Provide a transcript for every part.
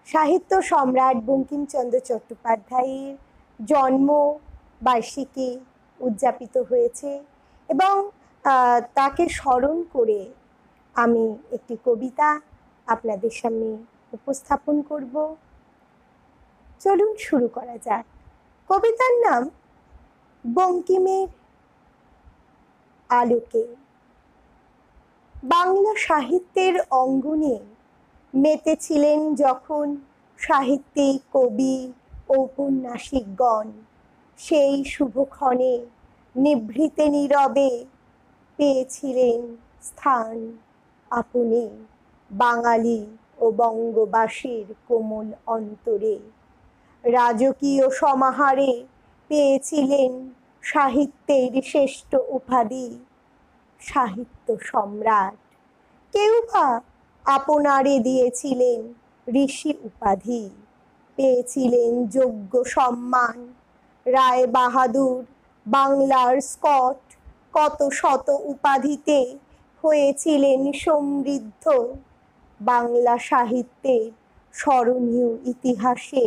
সাহিত্য সম্রাট বঙ্কিমচন্দ্র চট্টোপাধ্যায়ের জন্ম বার্ষিকী উদযাপিত হয়েছে এবং তাকে স্মরণ করে আমি একটি কবিতা আপনাদের সামনে উপস্থাপন করব। চলুন শুরু করা যাক। কবিতার নাম বঙ্কিমের আলোকে। বাংলা সাহিত্যের অঙ্গনে মেতেছিলেন যখন সাহিত্যিক, কবি, ঔপন্যাসিকগণ, সেই শুভক্ষণে নিভৃতে নীরবে পেয়েছিলেন স্থান আপনি বাঙালি ও বঙ্গবাসীর কোমল অন্তরে। রাজকীয় সমাহারে পেয়েছিলেন সাহিত্যের শ্রেষ্ঠ উপাধি, সাহিত্য সম্রাট। কেউ বা আপনারে দিয়েছিলেন ঋষি উপাধি, পেয়েছিলেন যোগ্য সম্মান, রায় বাহাদুর, বাংলার স্কট, কত শত উপাধিতে হয়েছিলেন সমৃদ্ধ। বাংলা সাহিত্যের স্মরণীয় ইতিহাসে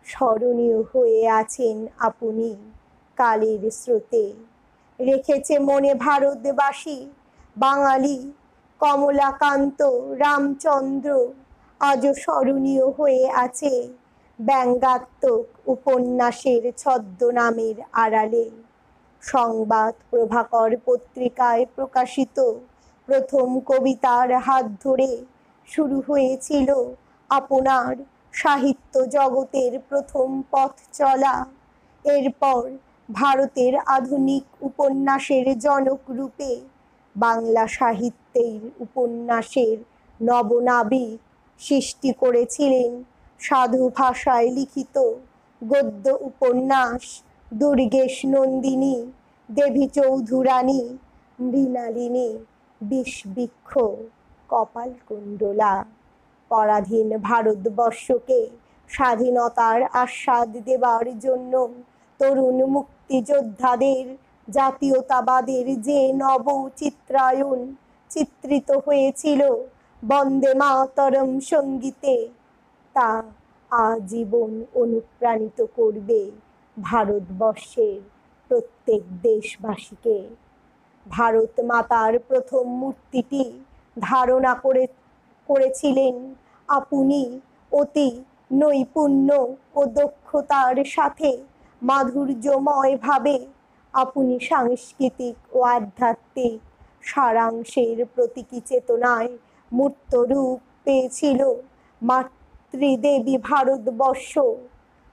স্মরণীয় হয়ে আছেন আপনি কালের স্রোতে। রেখেছে মনে ভারতবাসী বাঙালি কমলাকান্ত রামচন্দ্র, আজও স্মরণীয় হয়ে আছে ব্যঙ্গাত্মক উপন্যাসের ছদ্মনামের আড়ালে। সংবাদ প্রভাকর পত্রিকায় প্রকাশিত প্রথম কবিতার হাত ধরে শুরু হয়েছিল আপনার সাহিত্য জগতের প্রথম পথ চলা। এরপর ভারতের আধুনিক উপন্যাসের জনক রূপে বাংলা সাহিত্যের উপন্যাসের নবনাবিক সৃষ্টি করেছিলেন সাধু ভাষায় লিখিত গদ্য উপন্যাস দুর্গেশ নন্দিনী, দেবী চৌধুরানী, মৃণালিনী, বিষবৃক্ষ, কপালকুণ্ডলা। পরাধীন ভারতবর্ষকে স্বাধীনতার আস্বাদ দেবার জন্য তরুণ মুক্তিযোদ্ধাদের জাতীয়তাবাদের যে নব চিত্রায়ন চিত্রিত হয়েছিল বন্দে মাতরম সঙ্গীতে, তা আজীবন অনুপ্রাণিত করবে ভারতবর্ষের প্রত্যেক দেশবাসীকে। ভারত মাতার প্রথম মূর্তিটি ধারণা করেছিলেন আপনি অতি নৈপুণ্য ও দক্ষতার সাথে, মাধুর্যময় ভাবে। আপনি সাংস্কৃতিক ও আধ্যাত্মিক সারাংশের প্রতীকী চেতনায় মূর্ত রূপ পেয়েছিল মাতৃদেবী ভারতবর্ষ।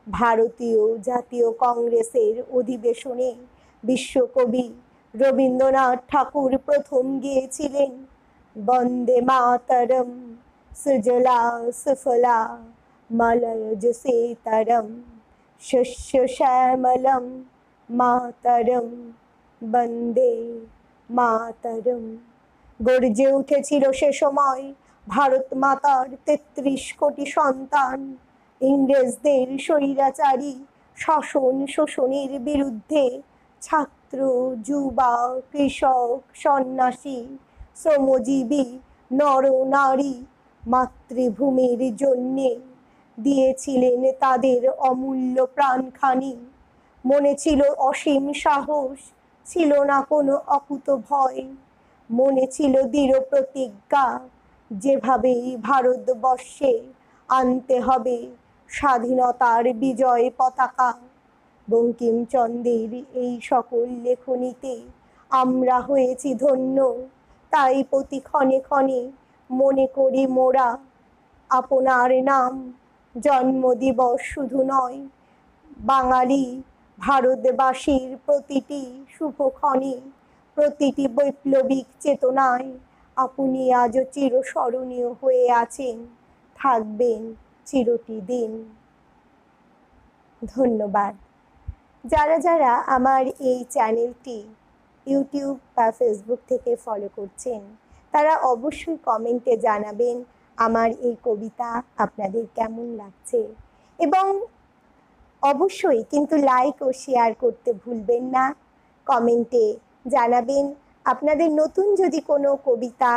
ভারতীয় জাতীয় কংগ্রেসের অধিবেশনে বিশ্বকবি রবীন্দ্রনাথ ঠাকুর প্রথম গেয়েছিলেন বন্দে মাতরম, সুজলা সুফলা মলয়জ সেতরম, শস্য শ্যামলম মাতরম বন্দে মাতরম। গর্জে উঠেছিল সে সময় ভারত মাতার ৩৩ কোটি সন্তান ইংরেজদের স্বৈরাচারী শাসন শোষণের বিরুদ্ধে। ছাত্র, যুবা, কৃষক, সন্ন্যাসী, শ্রমজীবী, নর নারী মাতৃভূমির জন্যে দিয়েছিলেন তাদের অমূল্য প্রাণখানি। মনে ছিল অসীম সাহস, ছিল না কোনো অকুত ভয়। মনে ছিল দৃঢ় প্রতিজ্ঞা, যেভাবেই ভারতবর্ষে আনতে হবে স্বাধীনতার বিজয় পতাকা। বঙ্কিমচন্দ্রের এই সকল লেখনীতে আমরা হয়েছি ধন্য, তাই প্রতি ক্ষণে ক্ষণে মনে করি মোরা আপনার নাম। জন্মদিবস শুধু নয়, বাঙালি ভারতবাসীর প্রতিটি শুভক্ষণে, প্রতিটি বৈপ্লবিক চেতনায় আপনি আজও চিরস্মরণীয় হয়ে আছেন, থাকবেন চিরটি দিন। ধন্যবাদ। যারা যারা আমার এই চ্যানেলটি ইউটিউব বা ফেসবুক থেকে ফলো করছেন, তারা অবশ্যই কমেন্টে জানাবেন আমার এই কবিতা আপনাদের কেমন লাগছে, এবং অবশ্যই কিন্তু লাইক ও শেয়ার করতে ভুলবেন না। কমেন্টে জানাবেন আপনাদের নতুন যদি কোনো কবিতা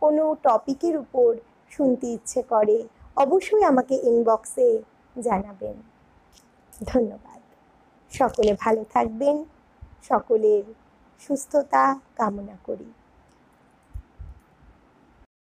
কোনো টপিকের উপর শুনতে ইচ্ছে করে অবশ্যই আমাকে ইনবক্সে জানাবেন। ধন্যবাদ। সকলে ভালো থাকবেন, সকলের সুস্থতা কামনা করি।